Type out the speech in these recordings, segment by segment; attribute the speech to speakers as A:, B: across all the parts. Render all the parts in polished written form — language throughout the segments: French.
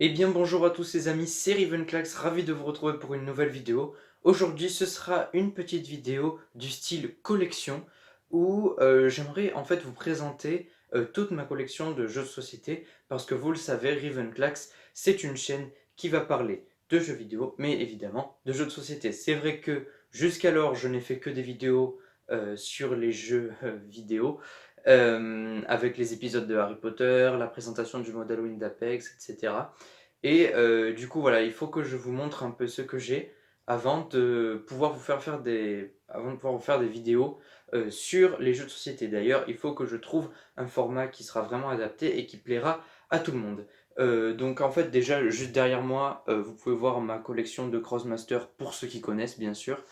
A: Eh bien bonjour à tous les amis, c'est Rivenclax, ravi de vous retrouver pour une nouvelle vidéo. Aujourd'hui ce sera une petite vidéo du style collection où j'aimerais en fait vous présenter toute ma collection de jeux de société parce que vous le savez, Rivenclax c'est une chaîne qui va parler de jeux vidéo mais évidemment de jeux de société. C'est vrai que jusqu'alors je n'ai fait que des vidéos sur les jeux vidéo avec les épisodes de Harry Potter, la présentation du mode Halloween d'Apex, etc. Et du coup, voilà, il faut que je vous montre un peu ce que j'ai avant de pouvoir vous faire des vidéos sur les jeux de société. D'ailleurs, il faut que je trouve un format qui sera vraiment adapté et qui plaira à tout le monde. Donc en fait, déjà, juste derrière moi, vous pouvez voir ma collection de Crossmaster pour ceux qui connaissent, bien sûr.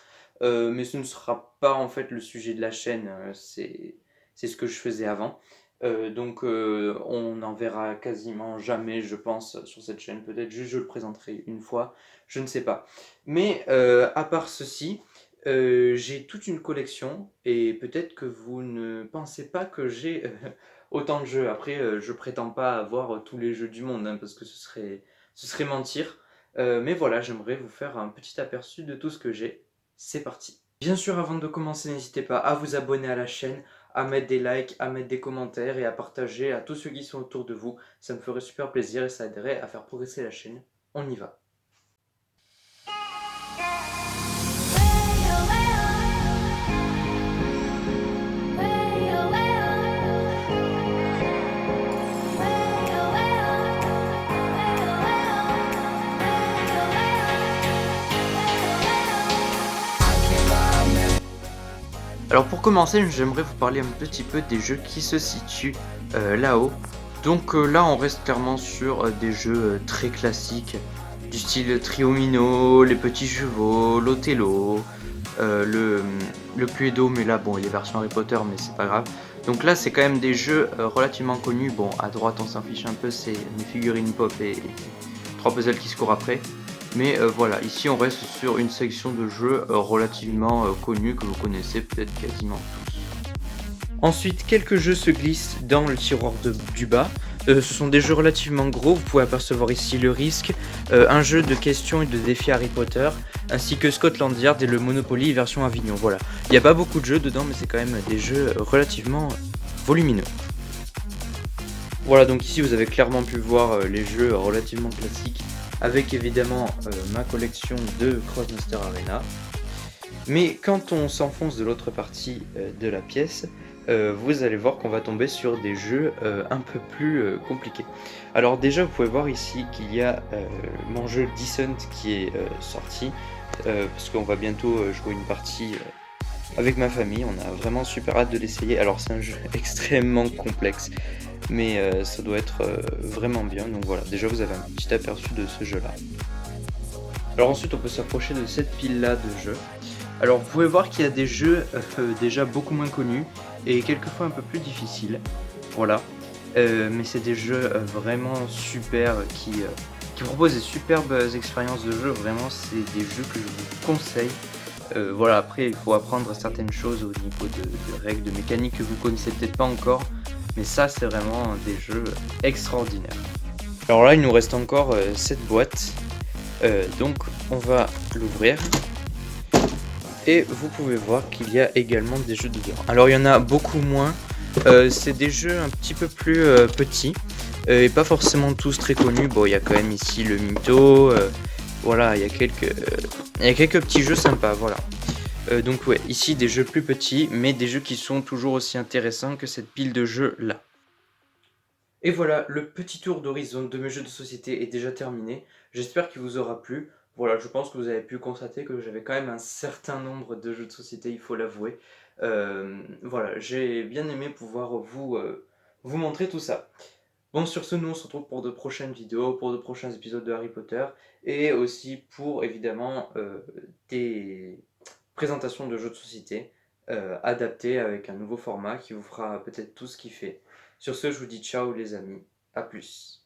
A: Mais ce ne sera pas en fait le sujet de la chaîne, c'est ce que je faisais avant. Donc on n'en verra quasiment jamais, je pense, sur cette chaîne. Peut-être juste je le présenterai une fois, je ne sais pas. Mais à part ceci, j'ai toute une collection et peut-être que vous ne pensez pas que j'ai autant de jeux. Après, je prétends pas avoir tous les jeux du monde, hein, parce que ce serait mentir. Mais voilà, j'aimerais vous faire un petit aperçu de tout ce que j'ai. C'est parti. Bien sûr, avant de commencer, n'hésitez pas à vous abonner à la chaîne, à mettre des likes, à mettre des commentaires et à partager à tous ceux qui sont autour de vous. Ça me ferait super plaisir et ça aiderait à faire progresser la chaîne. On y va. Alors pour commencer, j'aimerais vous parler un petit peu des jeux qui se situent là-haut. Donc là, on reste clairement sur des jeux très classiques, du style Triomino, les petits chevaux, l'Othello, le Cluedo, mais là, bon, il est version Harry Potter, mais c'est pas grave. Donc là, c'est quand même des jeux relativement connus. Bon, à droite, on s'en fiche un peu, c'est mes figurines pop et trois puzzles qui se courent après. Mais voilà, ici on reste sur une section de jeux relativement connus que vous connaissez peut-être quasiment tous. Ensuite, quelques jeux se glissent dans le tiroir du bas. Ce sont des jeux relativement gros, vous pouvez apercevoir ici le Risque, un jeu de questions et de défis Harry Potter, ainsi que Scotland Yard et le Monopoly version Avignon. Voilà, il n'y a pas beaucoup de jeux dedans, mais c'est quand même des jeux relativement volumineux. Voilà, donc ici vous avez clairement pu voir les jeux relativement classiques, avec évidemment ma collection de Crossmaster Arena. Mais quand on s'enfonce de l'autre partie de la pièce, vous allez voir qu'on va tomber sur des jeux un peu plus compliqués. Alors déjà, vous pouvez voir ici qu'il y a mon jeu Descent qui est sorti, parce qu'on va bientôt jouer une partie avec ma famille. On a vraiment super hâte de l'essayer. Alors c'est un jeu extrêmement complexe, mais ça doit être vraiment bien. Donc voilà, déjà vous avez un petit aperçu de ce jeu-là. Alors ensuite, on peut s'approcher de cette pile-là de jeux. Alors vous pouvez voir qu'il y a des jeux déjà beaucoup moins connus et quelquefois un peu plus difficiles. Voilà. Mais c'est des jeux vraiment super qui proposent des superbes expériences de jeu. Vraiment, c'est des jeux que je vous conseille. Voilà, après, il faut apprendre certaines choses au niveau de règles, de mécaniques que vous connaissez peut-être pas encore. Mais ça, c'est vraiment des jeux extraordinaires. Alors là, il nous reste encore cette boîte. Donc, on va l'ouvrir. Et vous pouvez voir qu'il y a également des jeux dedans. Alors il y en a beaucoup moins. C'est des jeux un petit peu plus petits. Et pas forcément tous très connus. Bon, il y a quand même ici le Mytho. Voilà, il y a quelques petits jeux sympas. Voilà. Donc ouais, ici des jeux plus petits, mais des jeux qui sont toujours aussi intéressants que cette pile de jeux là. Et voilà, le petit tour d'horizon de mes jeux de société est déjà terminé. J'espère qu'il vous aura plu. Voilà, je pense que vous avez pu constater que j'avais quand même un certain nombre de jeux de société, il faut l'avouer. Voilà, j'ai bien aimé pouvoir vous montrer tout ça. Bon, sur ce, nous on se retrouve pour de prochaines vidéos, pour de prochains épisodes de Harry Potter, et aussi pour évidemment des présentations de jeux de société adaptés avec un nouveau format qui vous fera peut-être tous kiffer. Sur ce, je vous dis ciao les amis, à plus.